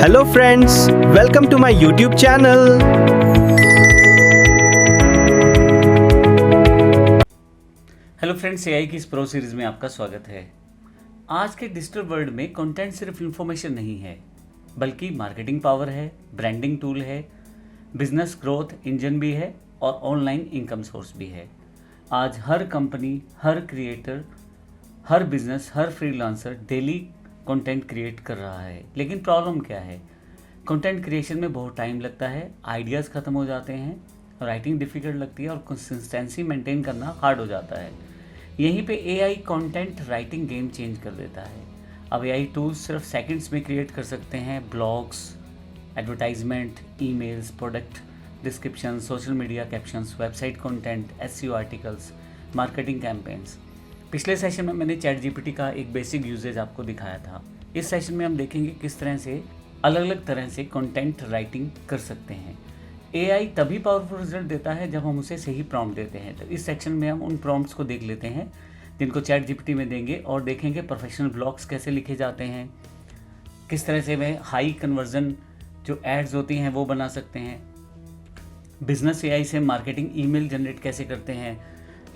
Hello friends, welcome to my YouTube channel. Hello friends, AI की इस pro series में आपका स्वागत है। आज के डिजिटल वर्ल्ड में कंटेंट सिर्फ इन्फॉर्मेशन नहीं है, बल्कि मार्केटिंग पावर है, ब्रांडिंग टूल है, बिजनेस ग्रोथ इंजन भी है और ऑनलाइन इनकम सोर्स भी है। आज हर कंपनी, हर क्रिएटर, हर बिजनेस, हर फ्रीलांसर डेली कंटेंट क्रिएट कर रहा है। लेकिन प्रॉब्लम क्या है? कंटेंट क्रिएशन में बहुत टाइम लगता है, आइडियाज़ ख़त्म हो जाते हैं, राइटिंग डिफ़िकल्ट लगती है और कंसिस्टेंसी मेंटेन करना हार्ड हो जाता है। यहीं पे AI content writing game change कर देता है। अब एआई टूल्स सिर्फ सेकंड्स में क्रिएट कर सकते हैं blogs, advertisement, emails, product description, social media captions, website content, SEO articles, marketing campaigns. पिछले सेशन में मैंने चैट जीपीटी का एक बेसिक यूजेज आपको दिखाया था। इस सेशन में हम देखेंगे किस तरह से अलग अलग तरह से कंटेंट राइटिंग कर सकते हैं। एआई तभी पावरफुल रिजल्ट देता है जब हम उसे सही प्रॉम्प्ट देते हैं। तो इस सेक्शन में हम उन प्रॉम्प्ट्स को देख लेते हैं जिनको चैट जीपीटी में देंगे और देखेंगे प्रोफेशनल ब्लॉग्स कैसे लिखे जाते हैं, किस तरह से वह हाई कन्वर्जन जो एड्स होती हैं वो बना सकते हैं, बिजनेस एआई से मार्केटिंग ईमेल जनरेट कैसे करते हैं।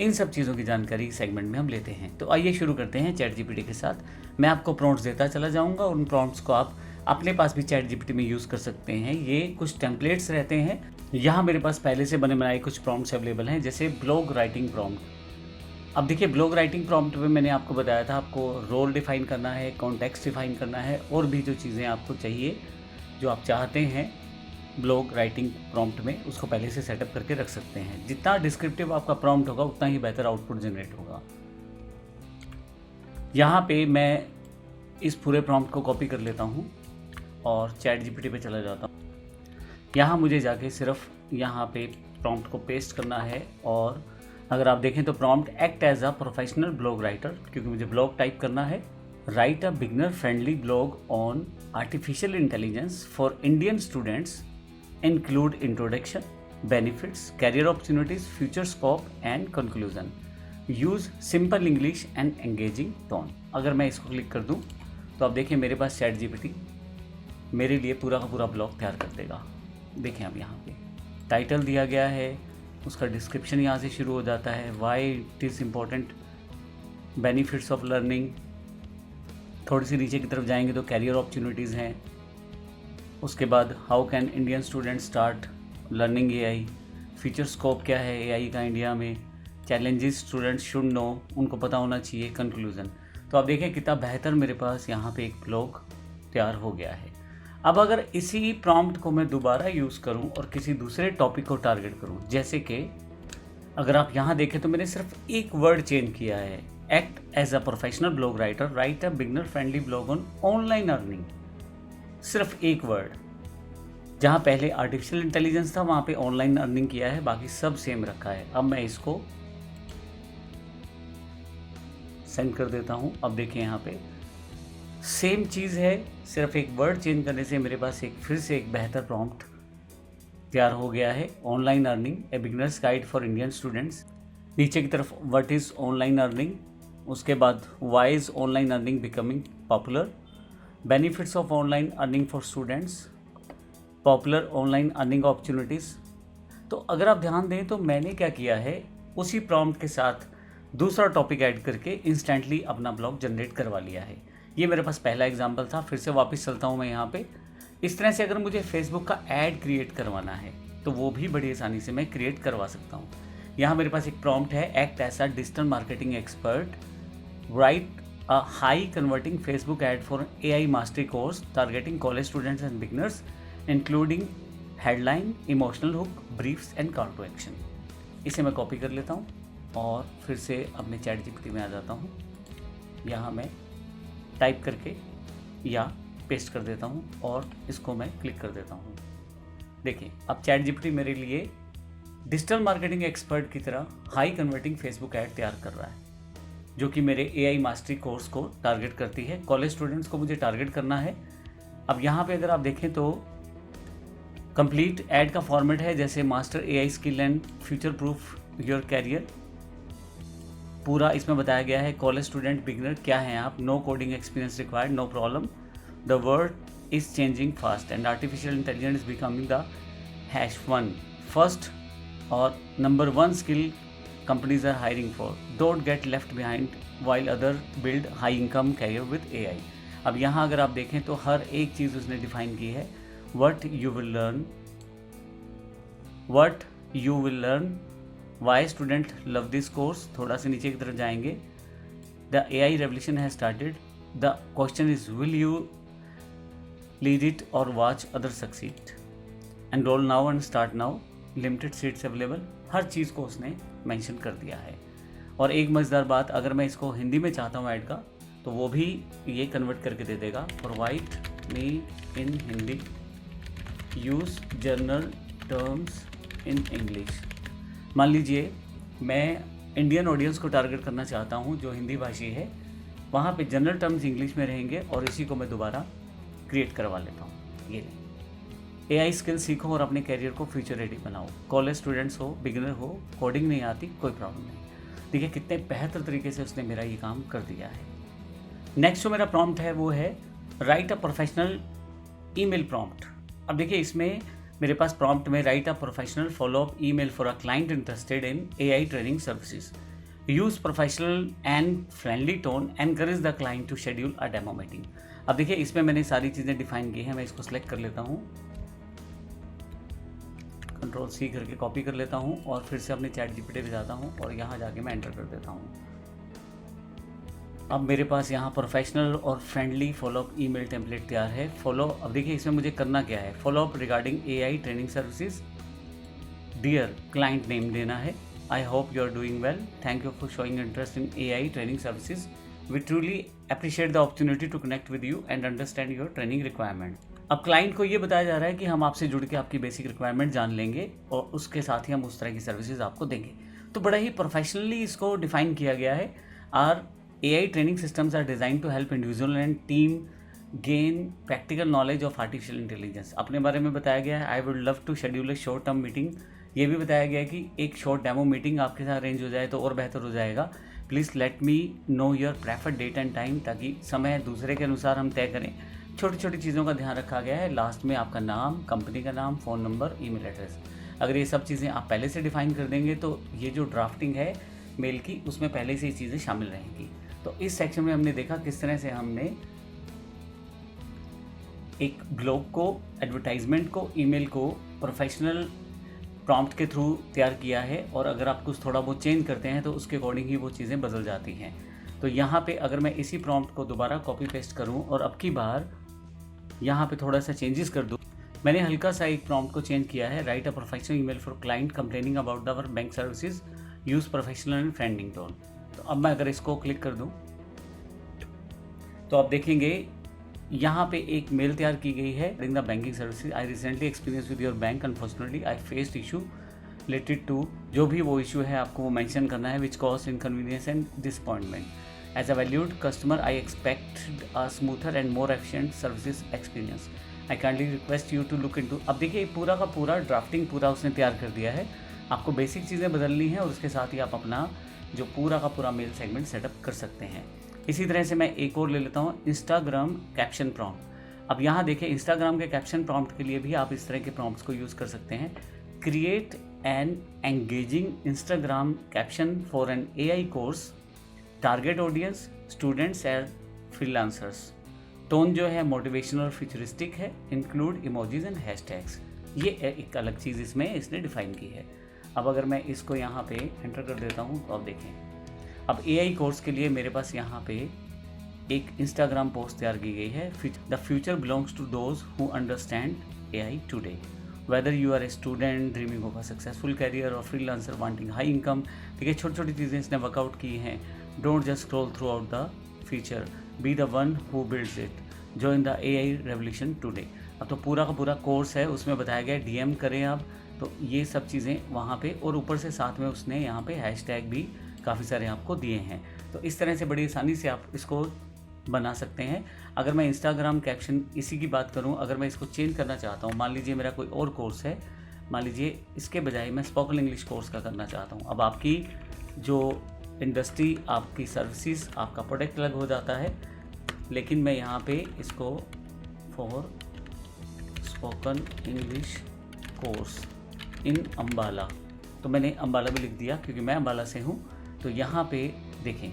इन सब चीज़ों की जानकारी सेगमेंट में हम लेते हैं। तो आइए शुरू करते हैं चैट जीपीटी के साथ। मैं आपको प्रॉम्प्ट्स देता चला जाऊंगा और उन प्रॉम्प्ट्स को आप अपने पास भी चैट जीपीटी में यूज़ कर सकते हैं। ये कुछ टेम्पलेट्स रहते हैं। यहाँ मेरे पास पहले से बने बनाए कुछ प्रॉम्प्ट्स अवेलेबल हैं, जैसे ब्लॉग राइटिंग प्रॉम्प्ट। अब देखिए, ब्लॉग राइटिंग प्रॉम्प्ट में मैंने आपको बताया था आपको रोल डिफाइन करना है, कॉन्टेक्स्ट डिफाइन करना है और भी जो चीज़ें आपको चाहिए, जो आप चाहते हैं ब्लॉग राइटिंग प्रॉम्प्ट में, उसको पहले से सेटअप करके रख सकते हैं। जितना डिस्क्रिप्टिव आपका प्रॉम्प्ट होगा उतना ही बेहतर आउटपुट जनरेट होगा। यहाँ पे मैं इस पूरे प्रॉम्प्ट को कॉपी कर लेता हूँ और चैट जीपीटी पे चला जाता हूँ। यहाँ मुझे जाके सिर्फ यहाँ पे प्रॉम्प्ट को पेस्ट करना है और अगर आप देखें तो prompt act as a professional blog writer, क्योंकि मुझे ब्लॉग टाइप करना है। Write a beginner friendly blog on artificial intelligence for Indian students, include introduction, benefits, career opportunities, future scope and conclusion. Use simple English and engaging tone. अगर मैं इसको click कर दूं तो आप देखिए मेरे पास चैट जीपीटी मेरे लिए पूरा का पूरा ब्लॉग तैयार कर देगा। देखें अब यहाँ पे टाइटल दिया गया है, उसका डिस्क्रिप्शन यहाँ से शुरू हो जाता है। Why it is important, benefits of learning. थोड़ी सी नीचे की तरफ जाएंगे तो कैरियर अपॉर्चुनिटीज़ हैं। उसके बाद how can Indian student start learning AI, future scope क्या है एआई का इंडिया में, चैलेंजेस स्टूडेंट्स शुड नो, उनको पता होना चाहिए, कंक्लूजन। तो आप देखें कितना बेहतर मेरे पास यहाँ पे एक ब्लॉग तैयार हो गया है। अब अगर इसी प्रॉम्प्ट को मैं दोबारा यूज़ करूँ और किसी दूसरे टॉपिक को टारगेट करूँ, जैसे कि अगर आप यहाँ देखें तो मैंने सिर्फ एक वर्ड चेंज किया है, act as a professional blog writer, write a beginner friendly blog on online earning. सिर्फ एक वर्ड, जहाँ पहले आर्टिफिशियल इंटेलिजेंस था वहाँ पे ऑनलाइन अर्निंग किया है, बाकी सब सेम रखा है। अब मैं इसको सेंड कर देता हूँ। अब देखिए यहाँ पे सेम चीज़ है, सिर्फ एक वर्ड चेंज करने से मेरे पास फिर से एक बेहतर प्रॉम्प्ट तैयार हो गया है। Online earning, A beginners guide for Indian students. नीचे की तरफ व्हाट इज़ ऑनलाइन अर्निंग, उसके बाद why is online earning becoming popular, benefits of online earning for students, popular online earning opportunities. तो अगर आप ध्यान दें तो मैंने क्या किया है, उसी प्रॉम्प्ट के साथ दूसरा टॉपिक ऐड करके इंस्टेंटली अपना ब्लॉग जनरेट करवा लिया है। ये मेरे पास पहला एग्जांपल था। फिर से वापस चलता हूँ मैं यहाँ पे। इस तरह से अगर मुझे फेसबुक का ऐड क्रिएट करवाना है तो वो भी बड़ी आसानी से मैं क्रिएट करवा सकता हूँ। यहाँ मेरे पास एक प्रॉम्प्ट है, act as a digital marketing expert, write a high converting Facebook ad for AI mastery course targeting college students and beginners, including headline, emotional hook, briefs and call to action। इसे मैं copy कर लेता हूँ और फिर से अपने chat GPT में आ जाता हूँ। यहाँ मैं टाइप करके या पेस्ट कर देता हूँ और इसको मैं क्लिक कर देता हूँ। देखिए अब चैट जीपीटी मेरे लिए डिजिटल मार्केटिंग एक्सपर्ट की तरह हाई कन्वर्टिंग फेसबुक ऐड तैयार कर रहा है, जो कि मेरे एआई मास्टरी कोर्स को टारगेट करती है। कॉलेज स्टूडेंट्स को मुझे टारगेट करना है। अब यहाँ पे अगर आप देखें तो कंप्लीट ऐड का फॉर्मेट है, जैसे master AI skill and future proof your career. पूरा इसमें बताया गया है। कॉलेज स्टूडेंट बिगिनर क्या हैं आप, no coding experience required, no problem, the world is changing fast and artificial intelligence is becoming the #1 first or number one skill companies are hiring for. Don't get left behind while other build high income career with AI. अब यहाँ अगर आप देखें तो हर एक चीज़ उसने define की है. What you will learn, why student love this course. थोड़ा सा नीचे की तरफ जाएंगे. The AI revolution has started. The question is, will you lead it or watch others succeed? Enroll now and start now. Limited seats available. हर चीज़ को उसने mention कर दिया है. और एक मज़ेदार बात, अगर मैं इसको हिंदी में चाहता हूँ ऐड का, तो वो भी ये कन्वर्ट करके दे देगा. Provide me in Hindi, use general terms in English. मान लीजिए मैं इंडियन ऑडियंस को टारगेट करना चाहता हूँ जो हिंदी भाषी है, वहाँ पे जनरल टर्म्स इंग्लिश में रहेंगे और इसी को मैं दोबारा क्रिएट करवा लेता हूँ. ये AI स्किल सीखो और अपने कैरियर को फ्यूचर रेडी बनाओ. कॉलेज स्टूडेंट्स हो, बिगिनर हो, कोडिंग नहीं आती, कोई प्रॉब्लम नहीं. देखिए कितने बेहतर तरीके से उसने मेरा ये काम कर दिया है. नेक्स्ट जो मेरा प्रॉम्प्ट है वो है write a professional email prompt. अब देखिए इसमें मेरे पास प्रॉम्प्ट में write a professional follow up email for a client interested in AI training services. Use professional and friendly tone, encourage the client to schedule a demo meeting. अब देखिए इसमें मैंने सारी चीज़ें डिफाइन की हैं. मैं इसको सेलेक्ट कर लेता हूँ, Ctrl+C करके कॉपी कर लेता हूँ और फिर से अपने ChatGPT पे जाता हूँ और यहाँ जाके मैं एंटर कर देता हूँ. अब मेरे पास यहाँ प्रोफेशनल और फ्रेंडली फॉलोअप ईमेल टेम्पलेट तैयार है. अब देखिए इसमें मुझे करना क्या है. Follow up regarding AI training services, dear client name देना है. I hope you are doing well, thank you for showing interest in AI training services. We truly appreciate the opportunity to connect with you and understand your training requirement. अब client को ये बताया जा रहा है कि हम आपसे जुड़ के आपकी बेसिक रिक्वायरमेंट जान लेंगे और उसके साथ ही हम उस तरह की सर्विसेज आपको देंगे. तो बड़ा ही प्रोफेशनली इसको डिफाइन किया गया है. Our AI training systems are design to help individual and team gain practical knowledge of artificial intelligence. अपने बारे में बताया गया है. I would love to schedule a short term meeting. ये भी बताया गया है कि एक शॉर्ट डेमो मीटिंग आपके साथ अरेंज हो जाए तो और बेहतर हो जाएगा. Please let me know your preferred date and time, ताकि समय दूसरे के अनुसार हम तय करें. छोटी छोटी चीज़ों का ध्यान रखा गया है. लास्ट में आपका नाम, कंपनी का नाम, फ़ोन नंबर, ईमेल एड्रेस. अगर ये सब चीज़ें आप पहले से डिफाइन कर देंगे तो ये जो ड्राफ्टिंग है मेल की, उसमें पहले से ये चीज़ें शामिल रहेंगी. तो इस सेक्शन में हमने देखा किस तरह से हमने एक ब्लॉग को, एडवर्टाइजमेंट को, ईमेल को प्रोफेशनल प्रॉम्प्ट के थ्रू तैयार किया है. और अगर आप कुछ थोड़ा बहुत चेंज करते हैं तो उसके अकॉर्डिंग ही वो चीज़ें बदल जाती हैं. तो यहाँ पे अगर मैं इसी प्रॉम्प्ट को दोबारा कॉपी पेस्ट करूँ और अब की बार यहाँ पे थोड़ा सा चेंजेस कर दूँ. मैंने हल्का सा एक प्रॉम्प्ट को चेंज किया है. Write a professional email for client complaining about our bank services, use professional and friendly tone. तो अब मैं अगर इसको क्लिक कर दूँ तो आप देखेंगे यहाँ पे एक मेल तैयार की गई है. In the banking services, I recently experience with your bank, unfortunately I faced issue related to, जो भी वो इशू है आपको वो मेंशन करना है, which cause inconvenience and disappointment. As a valued customer I expect a smoother and more efficient services experience. I kindly request you to look into. अब देखिए पूरा का पूरा ड्राफ्टिंग पूरा उसने तैयार कर दिया है. आपको बेसिक चीज़ें बदलनी है और उसके साथ ही आप अपना जो पूरा का पूरा मेल सेगमेंट सेटअप कर सकते हैं. इसी तरह से मैं एक और ले लेता हूँ, इंस्टाग्राम कैप्शन प्रॉम्प्ट. अब यहाँ देखिए इंस्टाग्राम के कैप्शन प्रॉम्प्ट के लिए भी आप इस तरह के प्रॉम्प्ट्स को यूज़ कर सकते हैं. Create an engaging Instagram caption for an AI course, target audience students and freelancers. Tone जो है मोटिवेशनल और फ्यूचरिस्टिक है. Include emojis and hashtags. ये एक अलग चीज़ इसमें इसने डिफाइन की है. अब अगर मैं इसको यहाँ पे एंटर कर देता हूँ तो आप देखें अब AI कोर्स के लिए मेरे पास यहाँ पे एक इंस्टाग्राम पोस्ट तैयार की गई है. The future belongs to those who understand AI today, whether you are a student dreaming of a successful career और फ्रीलांसर वांटिंग हाई इनकम. देखिए छोटी छोटी चीज़ें इसने वर्कआउट की हैं. Don't just scroll through out the future, be the one who builds it, join the AI revolution today. अब तो पूरा का पूरा कोर्स है, उसमें बताया गया DM करें आप. तो ये सब चीज़ें वहाँ पे, और ऊपर से साथ में उसने यहाँ पे हैशटैग भी काफ़ी सारे आपको दिए हैं. तो इस तरह से बड़ी आसानी से आप इसको बना सकते हैं. अगर मैं इंस्टाग्राम कैप्शन इसी की बात करूं, अगर मैं इसको चेंज करना चाहता हूं, मान लीजिए मेरा कोई और कोर्स है, मान लीजिए इसके बजाय मैं स्पोकन इंग्लिश कोर्स का करना चाहता हूं. अब आपकी जो इंडस्ट्री, आपकी सर्विसेज, आपका प्रोडक्ट अलग हो जाता है, लेकिन मैं यहाँ पे इसको for spoken English course in Ambala. तो मैंने अम्बाला भी लिख दिया क्योंकि मैं अम्बाला से हूँ। तो यहाँ पे देखें,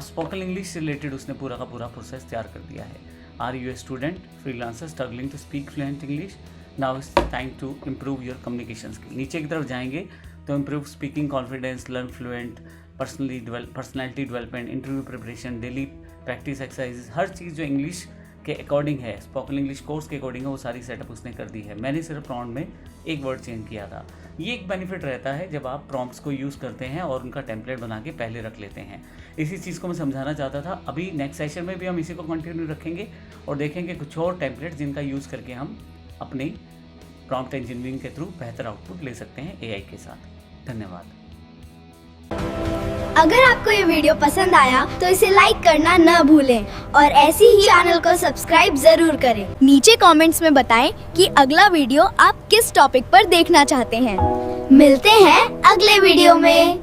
स्पोकन इंग्लिश से रिलेटेड उसने पूरा का पूरा प्रोसेस तैयार कर दिया है। Are you a student freelancer struggling to speak fluent English, now it's time to improve your communication skill. नीचे की तरफ जाएंगे तो improve speaking confidence, learn fluent, personality development, interview preparation, daily practice exercises, हर चीज़ जो इंग्लिश के according है, स्पोकन इंग्लिश कोर्स के अकॉर्डिंग है, वो सारी सेटअप उसने कर दी है। मैंने सिर्फ प्रॉम्प्ट में एक वर्ड चेंज किया था। ये एक बेनिफिट रहता है जब आप प्रॉम्प्ट्स को यूज़ करते हैं और उनका टेम्पलेट बना के पहले रख लेते हैं। इसी चीज़ को मैं समझाना चाहता था। अभी नेक्स्ट सेशन में भी हम इसी को कंटिन्यू रखेंगे और देखेंगे कुछ और टेम्पलेट जिनका यूज़ करके हम अपने प्रॉम्प्ट इंजीनियरिंग के थ्रू बेहतर आउटपुट ले सकते हैं एआई के साथ। धन्यवाद। अगर आपको ये वीडियो पसंद आया तो इसे लाइक करना न भूलें और ऐसे ही चैनल को सब्सक्राइब जरूर करें। नीचे कमेंट्स में बताएं कि अगला वीडियो आप किस टॉपिक पर देखना चाहते हैं। मिलते हैं अगले वीडियो में।